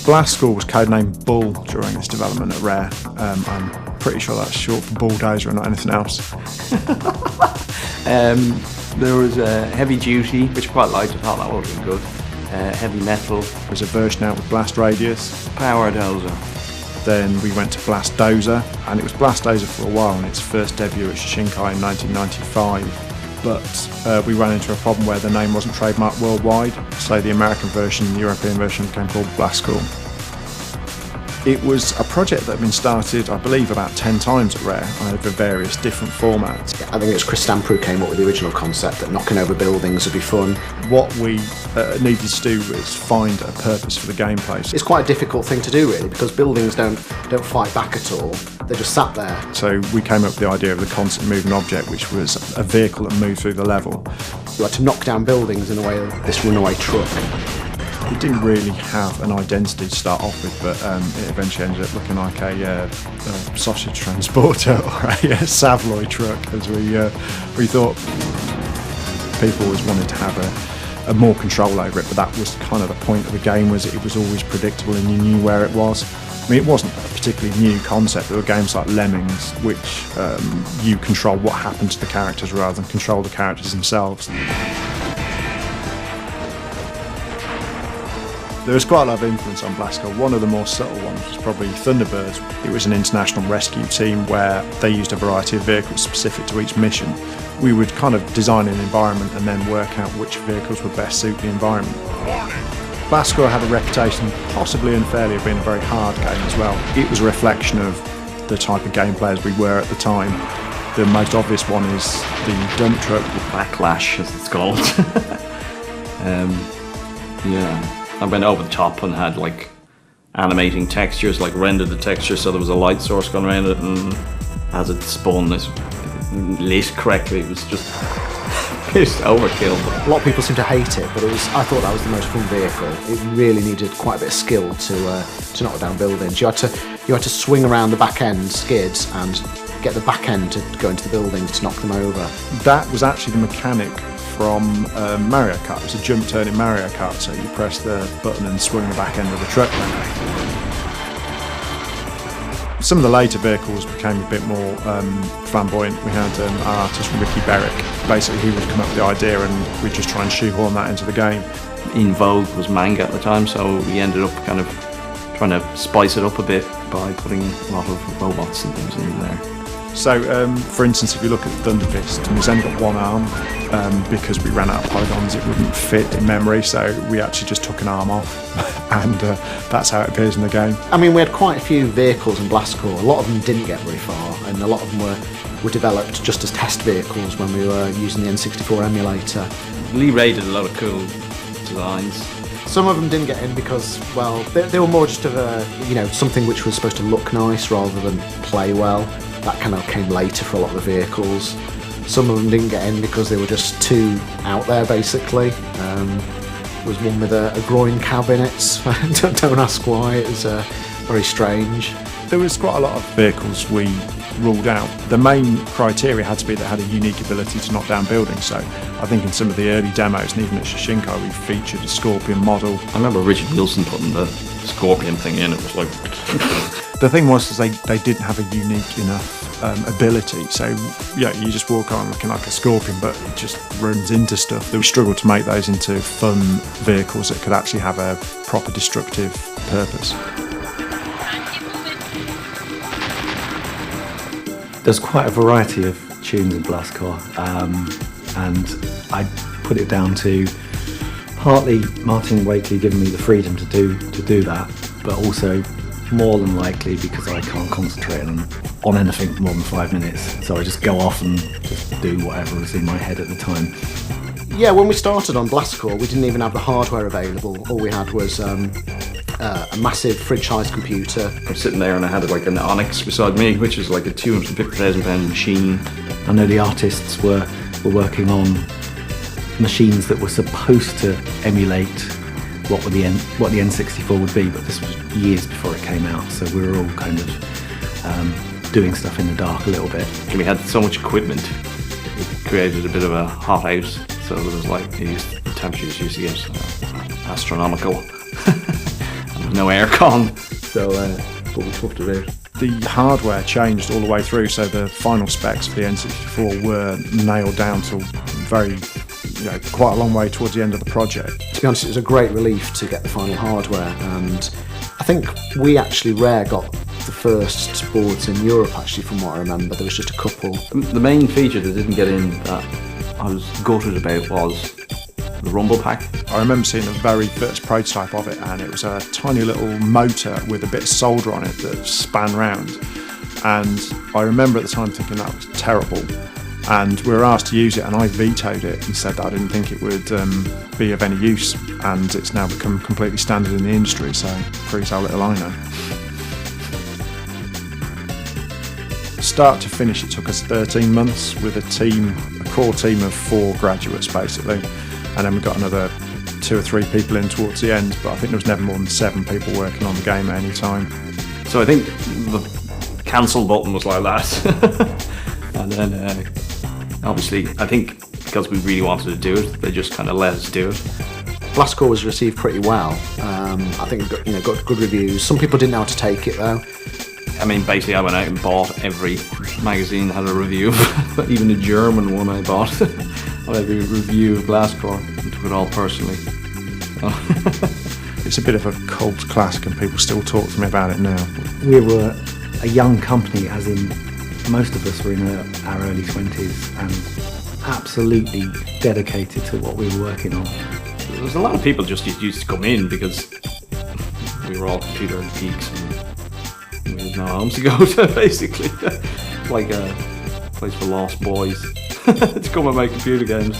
Blaskall was codenamed Bull during its development at Rare. I'm pretty sure that's short for Bulldozer and not anything else. There was Heavy Duty, which I quite liked. I thought that would have been good. Heavy Metal. There's a version out with Blast Radius. Power Dozer. Then we went to Blast Dozer, and it was Blast Dozer for a while, and its first debut at Shishinkai in 1995. But we ran into a problem where the name wasn't trademarked worldwide, so the American version, the European version became called Blaskall. It was a project that had been started, I believe, about 10 times at Rare over various different formats. I think it was Chris Stamper who came up with the original concept that knocking over buildings would be fun. What we needed to do was find a purpose for the gameplay. It's quite a difficult thing to do really, because buildings don't fight back at all. They're just sat there. So we came up with the idea of the constant moving object, which was a vehicle that moved through the level. You had to knock down buildings in a way of this runaway truck. It didn't really have an identity to start off with, but it eventually ended up looking like a sausage transporter or a Savoy truck, as we thought. People always wanted to have a more control over it, but that was kind of the point of the game, was it was always predictable and you knew where it was. I mean, it wasn't a particularly new concept. There were games like Lemmings, which you control what happened to the characters rather than control the characters themselves. There was quite a lot of influence on Blaskall. One of the more subtle ones was probably Thunderbirds. It was an international rescue team where they used a variety of vehicles specific to each mission. We would kind of design an environment and then work out which vehicles would best suit the environment. Blaskall had a reputation, possibly unfairly, of being a very hard game as well. It was a reflection of the type of game players we were at the time. The most obvious one is the dump truck. Backlash, as it's called. Yeah. I went over the top and had like animating textures, like rendered the texture so there was a light source going around it, and as it spun, it lit correctly. It was just overkill. A lot of people seem to hate it, but I thought that was the most fun vehicle. It really needed quite a bit of skill to knock down buildings. You had to swing around the back end skids and get the back end to go into the buildings to knock them over. That was actually the mechanic from Mario Kart. It was a jump turn in Mario Kart, so you press the button and swing the back end of the truck around. Some of the later vehicles became a bit more flamboyant. We had our artist Ricky Berwick. Basically, he would come up with the idea and we'd just try and shoehorn that into the game. In vogue was manga at the time, so we ended up kind of trying to spice it up a bit by putting a lot of robots and things in there. So, for instance, if you look at Thunder Fist, he's only got one arm. Because we ran out of polygons, it wouldn't fit in memory, so we actually just took an arm off, and that's how it appears in the game. I mean, we had quite a few vehicles in Blaskall. A lot of them didn't get very far, and a lot of them were developed just as test vehicles when we were using the N64 emulator. Lee Ray did a lot of cool designs. Some of them didn't get in because, well, they were more just of something which was supposed to look nice rather than play well. That kind of came later for a lot of the vehicles. Some of them didn't get in because they were just too out there, basically. There was one with a groin cab in it. Don't ask why, it was very strange. There was quite a lot of vehicles we ruled out. The main criteria had to be that had a unique ability to knock down buildings, so I think in some of the early demos, and even at Shishinkai, we featured a Scorpion model. I remember Richard Wilson putting the Scorpion thing in, it was like... The thing was they didn't have a unique enough ability, so yeah, you just walk on looking like a Scorpion, but it just runs into stuff. We struggled to make those into fun vehicles that could actually have a proper destructive purpose. There's quite a variety of tunes in Blaskall, and I put it down to partly Martin Wakely giving me the freedom to do that, but also more than likely because I can't concentrate on anything for more than 5 minutes, so I just go off and just do whatever was in my head at the time. Yeah, when we started on Blaskall, we didn't even have the hardware available. All we had was a massive fridge-sized computer. I was sitting there and I had like an Onyx beside me, which is like a £250,000 machine. I know the artists were working on machines that were supposed to emulate what the N64 would be, but this was years before it came out, so we were all kind of doing stuff in the dark a little bit. We had so much equipment, it created a bit of a hot house, so there was like the temperatures used to get astronomical. And no aircon, so but we toughed it out. The hardware changed all the way through, so the final specs for the N64 were nailed down till very, quite a long way towards the end of the project. To be honest, it was a great relief to get the final hardware, and I think we actually got the first boards in Europe, actually, from what I remember. There was just a couple. The main feature that didn't get in that I was gutted about was the rumble pack. I remember seeing the very first prototype of it, and it was a tiny little motor with a bit of solder on it that span round. And I remember at the time thinking that was terrible. And we were asked to use it, and I vetoed it and said that I didn't think it would be of any use. And it's now become completely standard in the industry, so proves how little I know. Start to finish, it took us 13 months with a core team of 4 graduates basically, and then we got another 2 or 3 people in towards the end, but I think there was never more than 7 people working on the game at any time. So I think the cancel button was like that. And then obviously I think because we really wanted to do it, they just kind of let us do it. Blastcore was received pretty well. I think it got good reviews. Some people didn't know how to take it though. I mean, basically I went out and bought every magazine that had a review, even the German one I bought, had every review of Blastcore, and took it all personally. It's a bit of a cult classic and people still talk to me about it now. We were a young company, as in most of us were in our early 20s, and absolutely dedicated to what we were working on. There was a lot of people just used to come in because we were all computer geeks and we had no homes to go to, basically. Like a place for lost boys to come and make computer games.